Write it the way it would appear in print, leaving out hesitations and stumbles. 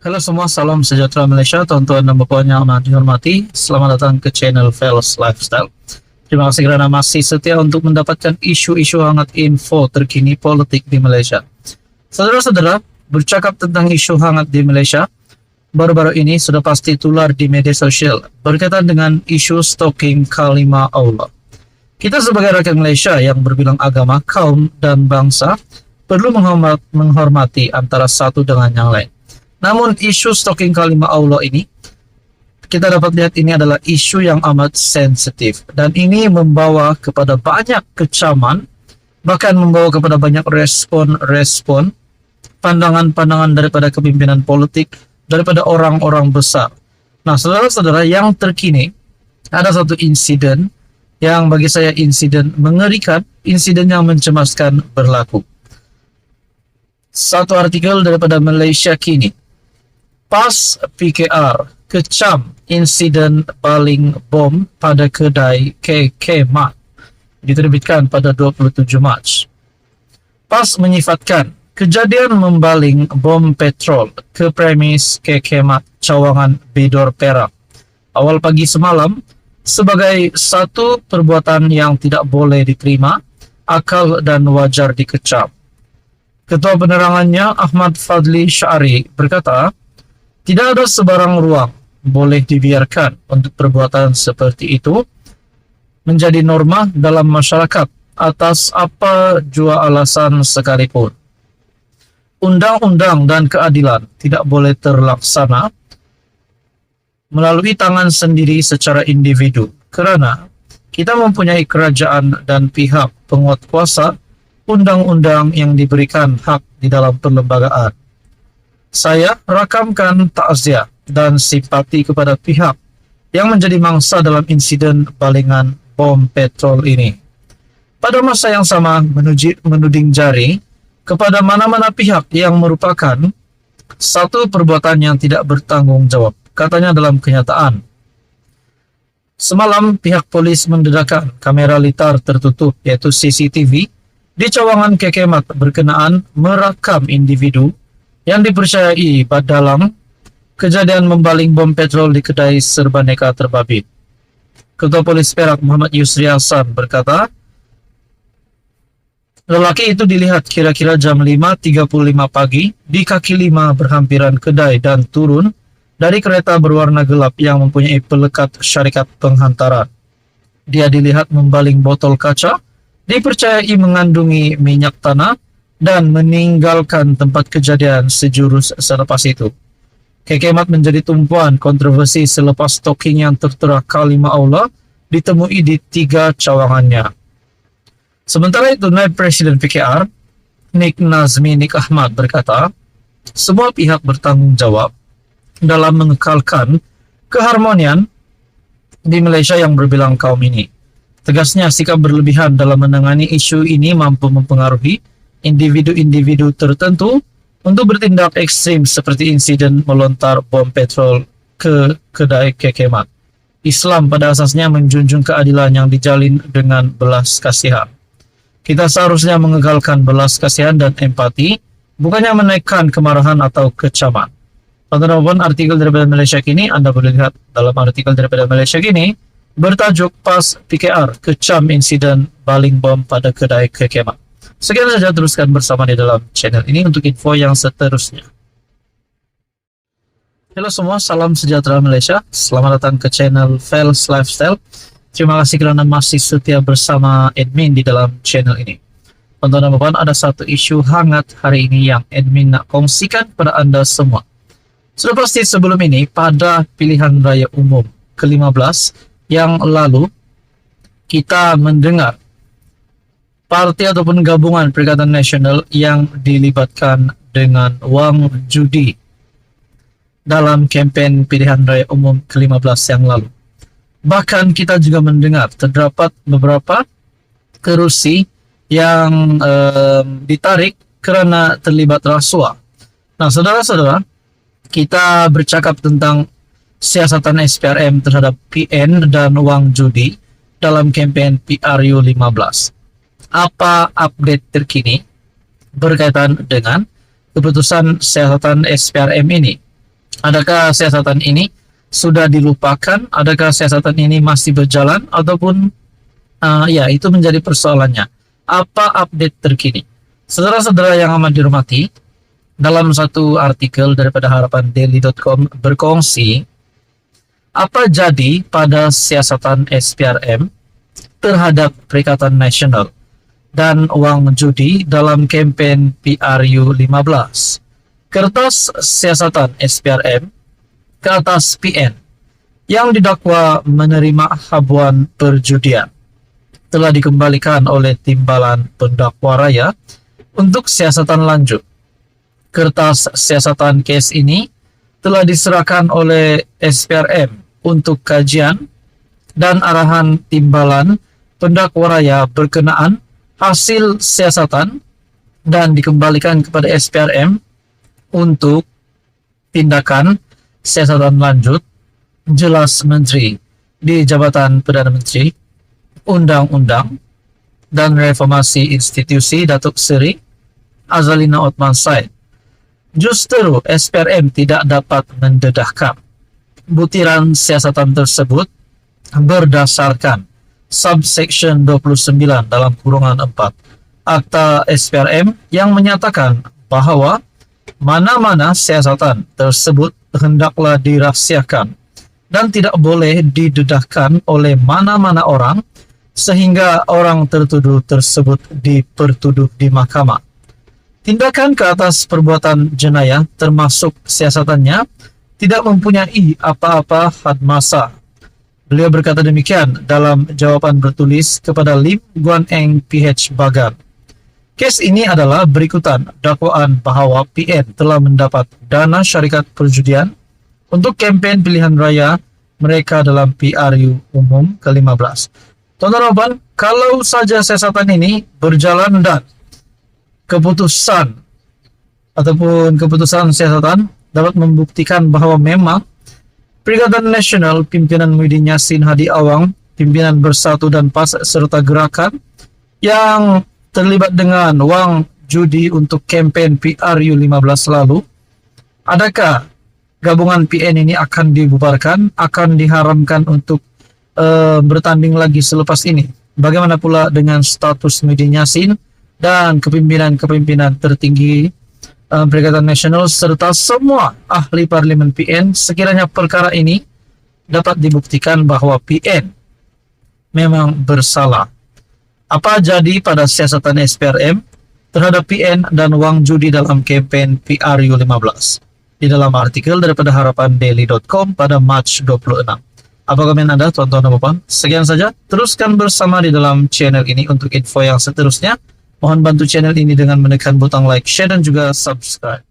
Halo semua, salam sejahtera Malaysia, tuan-tuan dan puan yang amat dihormati. Selamat datang ke channel Fels Lifestyle. Terima kasih kerana masih setia untuk mendapatkan isu-isu hangat info terkini politik di Malaysia. Saudara-saudara, bercakap tentang isu hangat di Malaysia, baru-baru ini sudah pasti tular di media sosial berkaitan dengan isu stalking kalimah Allah. Kita sebagai rakyat Malaysia yang berbilang agama, kaum, dan bangsa perlu menghormati antara satu dengan yang lain. Namun isu stalking kalimah Allah ini, kita dapat lihat ini adalah isu yang amat sensitif. Dan ini membawa kepada banyak kecaman, bahkan membawa kepada banyak respon-respon, pandangan-pandangan daripada kepimpinan politik, daripada orang-orang besar. Nah, saudara-saudara, yang terkini, ada satu insiden yang bagi saya insiden mengerikan, insiden yang mencemaskan berlaku. Satu artikel daripada Malaysia Kini, PAS PKR kecam insiden baling bom pada kedai KK Mart, diterbitkan pada 27 Mac. PAS menyifatkan kejadian membaling bom petrol ke premis KK Mart Cawangan Bidor Perak awal pagi semalam sebagai satu perbuatan yang tidak boleh diterima, akal dan wajar dikecam. Ketua penerangannya Ahmad Fadli Syari berkata, tidak ada sebarang ruang boleh dibiarkan untuk perbuatan seperti itu menjadi norma dalam masyarakat atas apa jua alasan sekalipun. Undang-undang dan keadilan tidak boleh terlaksana melalui tangan sendiri secara individu kerana kita mempunyai kerajaan dan pihak penguat kuasa undang-undang yang diberikan hak di dalam perlembagaan. Saya rakamkan takziah dan simpati kepada pihak yang menjadi mangsa dalam insiden balingan bom petrol ini. Pada masa yang sama menuding jari kepada mana-mana pihak yang merupakan satu perbuatan yang tidak bertanggung jawab, katanya dalam kenyataan. Semalam pihak polis mendedahkan kamera litar tertutup yaitu CCTV di Cawangan Kekemat berkenaan merakam individu yang dipercayai dalam kejadian membaling bom petrol di kedai Serbaneka Terbabit. Ketua Polis Perak Muhammad Yusri Hasan berkata, lelaki itu dilihat kira-kira jam 5.35 pagi di kaki 5 berhampiran kedai dan turun dari kereta berwarna gelap yang mempunyai pelekat syarikat penghantaran. Dia dilihat membaling botol kaca, dipercayai mengandungi minyak tanah, dan meninggalkan tempat kejadian sejurus selepas itu. Kekemat menjadi tumpuan kontroversi selepas stalking yang tertera kalimah Allah ditemui di 3 cawangannya. Sementara itu, Naib Presiden PKR, Nik Nazmi Nik Ahmad berkata, semua pihak bertanggung jawab dalam mengekalkan keharmonian di Malaysia yang berbilang kaum ini. Tegasnya, sikap berlebihan dalam menangani isu ini mampu mempengaruhi individu-individu tertentu untuk bertindak ekstrim seperti insiden melontar bom petrol ke kedai kekemat. Islam pada asasnya menjunjung keadilan yang dijalin dengan belas kasihan. Kita seharusnya mengekalkan belas kasihan dan empati, bukannya menaikkan kemarahan atau kecaman. Tonton artikel daripada Malaysia Kini, Anda boleh lihat dalam artikel daripada Malaysia Kini bertajuk PAS PKR kecam insiden baling bom pada kedai kekemat. Sekian saja, teruskan bersama di dalam channel ini untuk info yang seterusnya. Halo semua, salam sejahtera Malaysia. Selamat datang ke channel Fels Lifestyle. Terima kasih kerana masih setia bersama admin di dalam channel ini. Tonton dan puan, ada satu isu hangat hari ini yang admin nak kongsikan kepada anda semua. Sudah pasti sebelum ini, pada pilihan raya umum ke-15 yang lalu, kita mendengar parti ataupun gabungan Perikatan Nasional yang dilibatkan dengan wang judi dalam kempen pilihan raya umum ke-15 yang lalu. Bahkan kita juga mendengar terdapat beberapa kerusi yang ditarik kerana terlibat rasuah. Nah, saudara-saudara, kita bercakap tentang siasatan SPRM terhadap PN dan wang judi dalam kempen PRU 15. Apa update terkini berkaitan dengan keputusan siasatan SPRM ini? Adakah siasatan ini sudah dilupakan? Adakah siasatan ini masih berjalan? Ataupun ya, itu menjadi persoalannya. Apa update terkini? Saudara-saudara yang amat dihormati, dalam satu artikel daripada harapandaily.com berkongsi apa jadi pada siasatan SPRM terhadap Perikatan Nasional dan uang judi dalam kampanye PRU 15. Kertas siasatan SPRM ke atas PN yang didakwa menerima habuan perjudian telah dikembalikan oleh Timbalan Pendakwa Raya untuk siasatan lanjut. Kertas siasatan kes ini telah diserahkan oleh SPRM untuk kajian dan arahan Timbalan Pendakwa Raya berkenaan hasil siasatan dan dikembalikan kepada SPRM untuk tindakan siasatan lanjut. Jelas Menteri di Jabatan Perdana Menteri, Undang-Undang dan Reformasi Institusi Datuk Seri Azalina Othman Said. Justru SPRM tidak dapat mendedahkan butiran siasatan tersebut berdasarkan subsection 29 dalam kurungan 4 Akta SPRM yang menyatakan bahwa mana-mana siasatan tersebut hendaklah dirahsiakan dan tidak boleh didedahkan oleh mana-mana orang sehingga orang tertuduh tersebut dipertuduh di mahkamah. Tindakan ke atas perbuatan jenayah termasuk siasatannya tidak mempunyai apa-apa had masa. Beliau berkata demikian dalam jawaban bertulis kepada Lim Guan Eng PH Bagan. Kes ini adalah berikutan dakwaan bahwa PN telah mendapat dana syarikat perjudian untuk kampanye pilihan raya mereka dalam PRU umum ke-15. Tuan-tuan, kalau saja siasatan ini berjalan dan keputusan siasatan dapat membuktikan bahwa memang Perikatan Nasional pimpinan Muhyiddin Yassin Hadi Awang, pimpinan Bersatu dan PAS serta gerakan yang terlibat dengan wang judi untuk kampanye PRU 15 lalu, adakah gabungan PN ini akan dibubarkan, akan diharamkan untuk bertanding lagi selepas ini? Bagaimana pula dengan status Muhyiddin Yassin dan kepimpinan tertinggi Perikatan Nasional serta semua ahli parlimen PN sekiranya perkara ini dapat dibuktikan bahwa PN memang bersalah? Apa jadi pada siasatan SPRM terhadap PN dan wang judi dalam kampanye PRU 15? Di dalam artikel daripada harapandaily.com pada Mac 26. Apa komen Anda, tuan-tuan dan puan? Sekian saja. Teruskan bersama di dalam channel ini untuk info yang seterusnya. Mohon bantu channel ini dengan menekan butang like, share, dan juga subscribe.